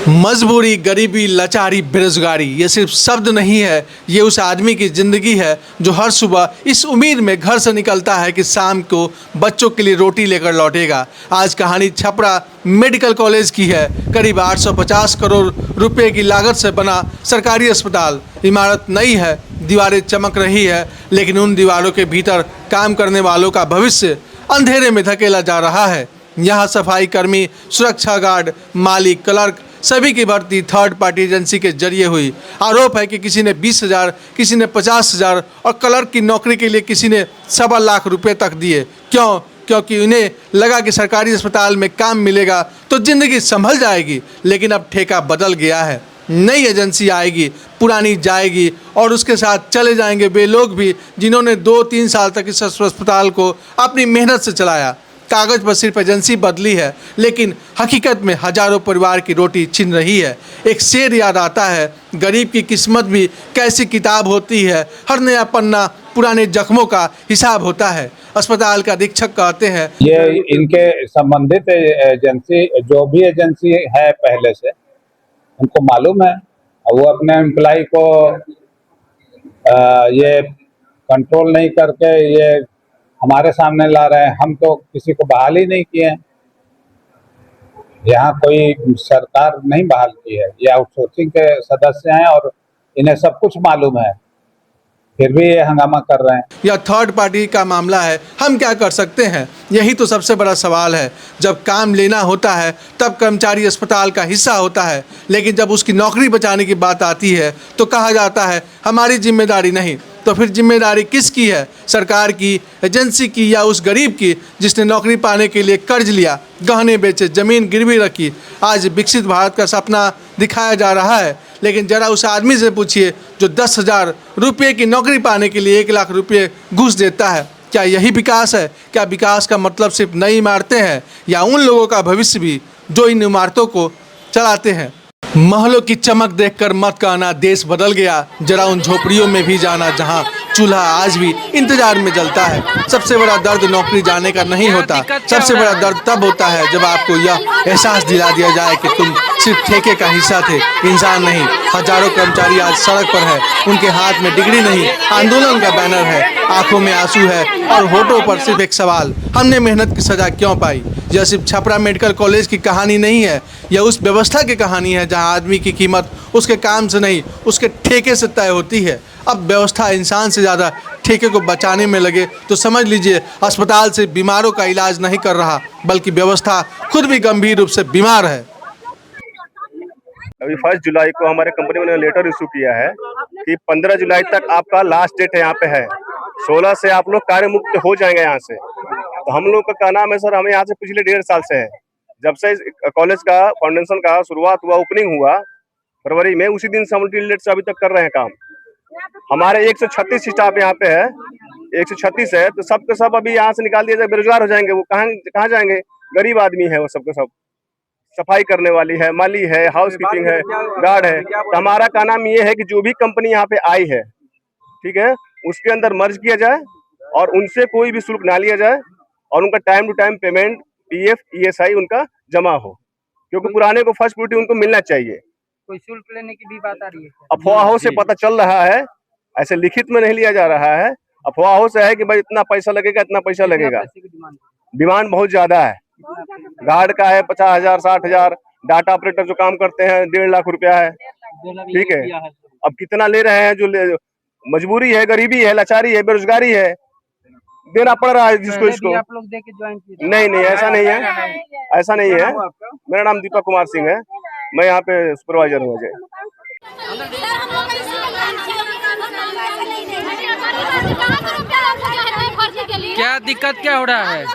मजबूरी, गरीबी, लाचारी, बेरोजगारी ये सिर्फ शब्द नहीं है, ये उस आदमी की ज़िंदगी है जो हर सुबह इस उम्मीद में घर से निकलता है कि शाम को बच्चों के लिए रोटी लेकर लौटेगा। आज कहानी छपरा मेडिकल कॉलेज की है। करीब 850 करोड़ रुपए की लागत से बना सरकारी अस्पताल। इमारत नई है, दीवारें चमक रही है, लेकिन उन दीवारों के भीतर काम करने वालों का भविष्य अंधेरे में धकेला जा रहा है। यहाँ सफाई कर्मी, सुरक्षा गार्ड, मालिक, क्लर्क सभी की भर्ती थर्ड पार्टी एजेंसी के जरिए हुई। आरोप है कि किसी ने 20,000, किसी ने 50,000 और क्लर्क की नौकरी के लिए किसी ने 1.25 लाख रुपए तक दिए। क्यों? क्योंकि उन्हें लगा कि सरकारी अस्पताल में काम मिलेगा तो जिंदगी संभल जाएगी। लेकिन अब ठेका बदल गया है। नई एजेंसी आएगी, पुरानी जाएगी और उसके साथ चले जाएंगे वे लोग भी जिन्होंने 2-3 साल तक इस अस्पताल को अपनी मेहनत से चलाया। कागज पर सिर्फ एजेंसी बदली है, लेकिन हकीकत में हजारों परिवार की रोटी छिन रही है। एक शेर याद आता है, गरीब की किस्मत भी कैसी किताब होती है, हर नया पन्ना पुराने जख्मों का हिसाब होता है। अस्पताल का अधीक्षक कहते हैं, ये इनके संबंधित एजेंसी, जो भी एजेंसी है पहले से, उनको मालूम है। वो अपने एम्प्लाई को ये कंट्रोल नहीं करके ये हमारे सामने ला रहे हैं। हम तो किसी को बहाल ही नहीं किए हैं। यहाँ कोई सरकार नहीं बहाल की है, ये आउटसोर्सिंग के सदस्य हैं और इन्हें सब कुछ मालूम है, फिर भी ये हंगामा कर रहे हैं। यह थर्ड पार्टी का मामला है, हम क्या कर सकते हैं? यही तो सबसे बड़ा सवाल है। जब काम लेना होता है तब कर्मचारी अस्पताल का हिस्सा होता है, लेकिन जब उसकी नौकरी बचाने की बात आती है तो कहा जाता है हमारी जिम्मेदारी नहीं। तो फिर जिम्मेदारी किसकी है? सरकार की, एजेंसी की, या उस गरीब की जिसने नौकरी पाने के लिए कर्ज लिया, गहने बेचे, जमीन गिरवी रखी? आज विकसित भारत का सपना दिखाया जा रहा है, लेकिन जरा उस आदमी से पूछिए जो 10,000 रुपये की नौकरी पाने के लिए 1 लाख रुपये घूस देता है। क्या यही विकास है? क्या विकास का मतलब सिर्फ नई इमारतें हैं, या उन लोगों का भविष्य भी जो इन इमारतों को चलाते हैं? महलों की चमक देखकर मत कहना देश बदल गया, जरा उन झोपड़ियों में भी जाना जहां चूल्हा आज भी इंतजार में जलता है। सबसे बड़ा दर्द नौकरी जाने का नहीं होता, सबसे बड़ा दर्द तब होता है जब आपको यह एहसास दिला दिया जाए कि तुम सिर्फ ठेके का हिस्सा थे, इंसान नहीं। हजारों कर्मचारी आज सड़क पर है, उनके हाथ में डिग्री नहीं, आंदोलन का बैनर है, आंखों में आंसू है और होठों पर सिर्फ एक सवाल, हमने मेहनत की सजा क्यों पाई? यह सिर्फ छपरा मेडिकल कॉलेज की कहानी नहीं है, यह उस व्यवस्था की कहानी है जहां आदमी की कीमत उसके काम से नहीं, उसके ठेके से तय होती है। अब व्यवस्था इंसान से ज़्यादा ठेके को बचाने में लगे तो समझ लीजिए अस्पताल से बीमारों का इलाज नहीं कर रहा, बल्कि व्यवस्था खुद भी गंभीर रूप से बीमार है। अभी 1 जुलाई को हमारे कंपनी ने लेटर इशू किया है कि 15 जुलाई तक आपका लास्ट डेट है, यहाँ पे है। 16 से आप लोग कार्य मुक्त हो जाएंगे यहाँ से। तो हम लोग का कहना है सर, हमें यहाँ से पिछले 1.5 साल से है, जब से कॉलेज का फाउंडेशन का शुरुआत हुआ, ओपनिंग हुआ फरवरी में, उसी दिन से हम लेट से अभी तक कर रहे हैं काम। हमारे 136 स्टाफ यहाँ पे है, 136 है, तो सब के सब अभी यहाँ से निकाल दिया जाए, बेरोजगार हो जाएंगे। वो कहाँ जाएंगे? गरीब आदमी है वो, सबके सब। सफाई करने वाली है, माली है, हाउस कीपिंग है, गार्ड है। तो हमारा का नाम ये है कि जो भी कंपनी यहाँ पे आई है, ठीक है, उसके अंदर मर्ज किया जाए और उनसे कोई भी शुल्क ना लिया जाए और उनका time to time payment, PF, ESI उनका जमा हो, क्योंकि पुराने को फर्स्ट प्रायोरिटी उनको मिलना चाहिए। कोई शुल्क लेने की भी बात आ रही है? अफवाहों से पता चल रहा है, ऐसे लिखित में नहीं लिया जा रहा है। अफवाहों से है कि भाई इतना पैसा लगेगा, इतना पैसा लगेगा। डिमांड बहुत ज्यादा है। गार्ड का है 50,000, 60,000, डाटा ऑपरेटर जो काम करते हैं 1.5 लाख रुपया है, ठीक है। अब कितना ले रहे हैं? जो मजबूरी है, गरीबी है, लाचारी है, बेरोजगारी है, देना पड़ रहा है जिसको इसको। आप लोग दे के ज्वाइन किए? नहीं, ऐसा नहीं है, ऐसा नहीं है। मेरा नाम दीपक कुमार सिंह है, मैं यहाँ पे सुपरवाइजर हूँ। अजय, क्या दिक्कत क्या हो रहा है?